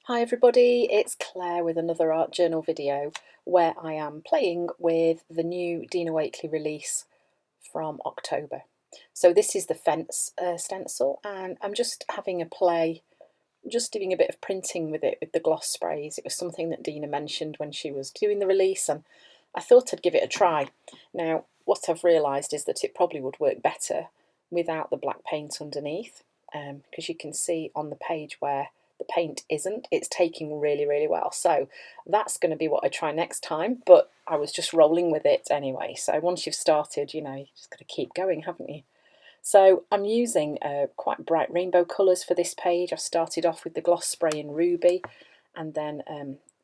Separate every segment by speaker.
Speaker 1: Hi everybody, it's Claire with another art journal video where I am playing with the new Dina Wakley release from October. So this is the fence stencil, and I'm just having a play, just doing a bit of printing with it with the gloss sprays. It was something that Dina mentioned when she was doing the release, and I thought I'd give it a try. Now what I've realised is that it probably would work better without the black paint underneath, because you can see on the page where the paint isn't, it's taking really well. So that's going to be what I try next time, but I was just rolling with it anyway. So once you've started, you just got to keep going, haven't you? So I'm using quite bright rainbow colours for this page. I've started off with the gloss spray in Ruby, and then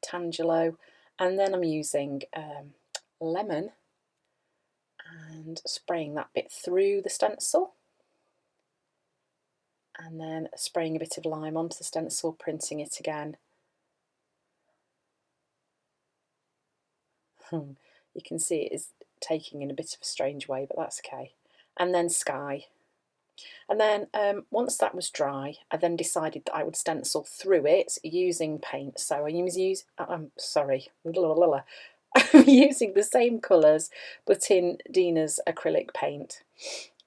Speaker 1: Tangelo, and then I'm using lemon and spraying that bit through the stencil, and then spraying a bit of lime onto the stencil, printing it again. You can see it is taking in a bit of a strange way, but that's okay. And then sky. And then once that was dry, I then decided that I would stencil through it using paint. So I'm using the same colours, but in Dina's acrylic paint.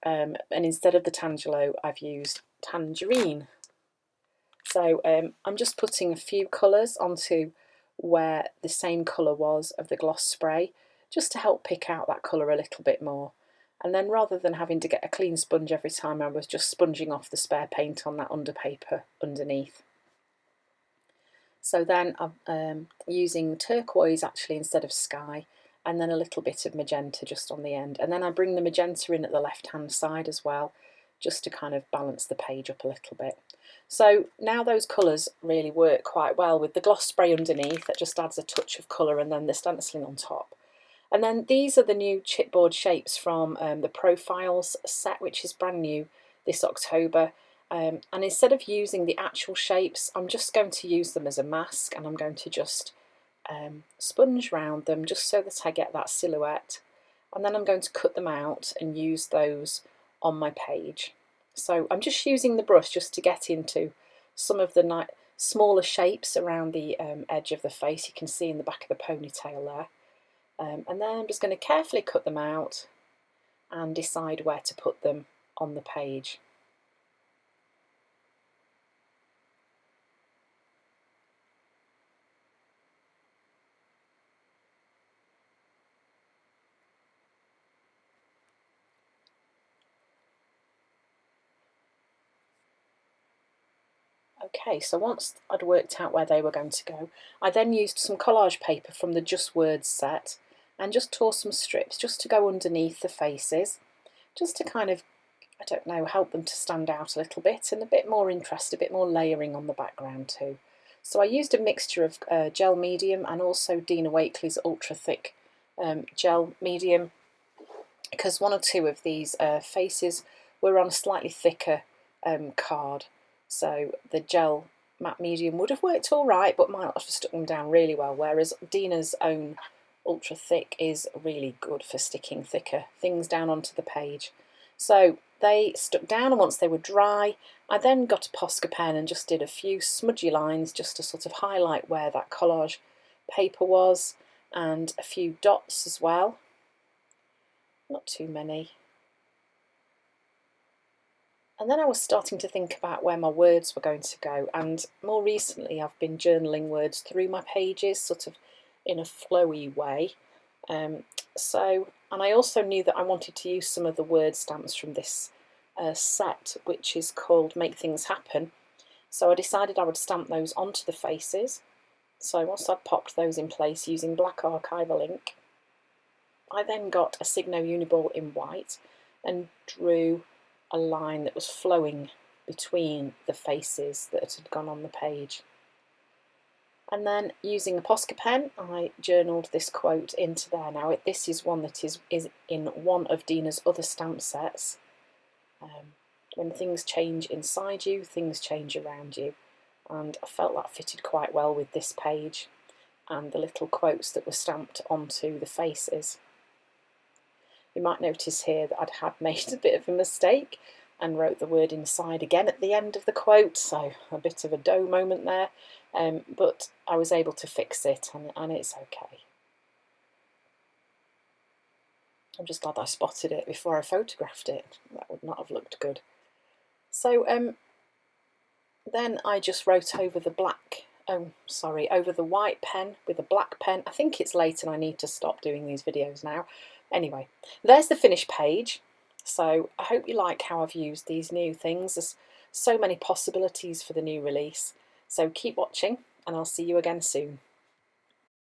Speaker 1: And instead of the Tangelo, I've used tangerine. So I'm just putting a few colours onto where the same colour was of the gloss spray, just to help pick out that colour a little bit more. And then rather than having to get a clean sponge every time, I was just sponging off the spare paint on that underpaper underneath. So then I'm using turquoise actually instead of sky, and then a little bit of magenta just on the end. And then I bring the magenta in at the left-hand side as well, just to kind of balance the page up a little bit. So now those colours really work quite well with the gloss spray underneath. That just adds a touch of colour, and then the stenciling on top. And then these are the new chipboard shapes from the Profiles set, which is brand new this October. And instead of using the actual shapes, I'm just going to use them as a mask, and I'm going to just sponge round them just so that I get that silhouette. And then I'm going to cut them out and use those on my page. So I'm just using the brush just to get into some of the smaller shapes around the edge of the face. You can see in the back of the ponytail there. And then I'm just going to carefully cut them out and decide where to put them on the page. Okay, so once I'd worked out where they were going to go, I then used some collage paper from the Just Words set and just tore some strips just to go underneath the faces, just to kind of, I don't know, help them to stand out a little bit and a bit more interest, a bit more layering on the background too. So I used a mixture of gel medium and also Dina Wakley's ultra thick gel medium, because one or two of these faces were on a slightly thicker card. So the gel matte medium would have worked all right, but might not have stuck them down really well, whereas Dina's own ultra thick is really good for sticking thicker things down onto the page. So they stuck down, and once they were dry, I then got a Posca pen and just did a few smudgy lines just to sort of highlight where that collage paper was, and a few dots as well. Not too many. And then I was starting to think about where my words were going to go, and more recently I've been journaling words through my pages, sort of in a flowy way. And I also knew that I wanted to use some of the word stamps from this set, which is called Make Things Happen. So I decided I would stamp those onto the faces. So once I'd popped those in place using black archival ink, I then got a Signo Uniball in white and drew a line that was flowing between the faces that had gone on the page. And then using a Posca pen, I journaled this quote into there. Now this is one that is in one of Dina's other stamp sets. When things change inside you, things change around you. And I felt that fitted quite well with this page and the little quotes that were stamped onto the faces. You might notice here that I'd had made a bit of a mistake and wrote the word inside again at the end of the quote, so a bit of a dough moment there. but I was able to fix it, and it's okay. I'm just glad I spotted it before I photographed it. That would not have looked good. So then I just wrote over the over the white pen with a black pen. I think it's late and I need to stop doing these videos now. Anyway, there's the finished page. So I hope you like how I've used these new things. There's so many possibilities for the new release. So keep watching and I'll see you again soon.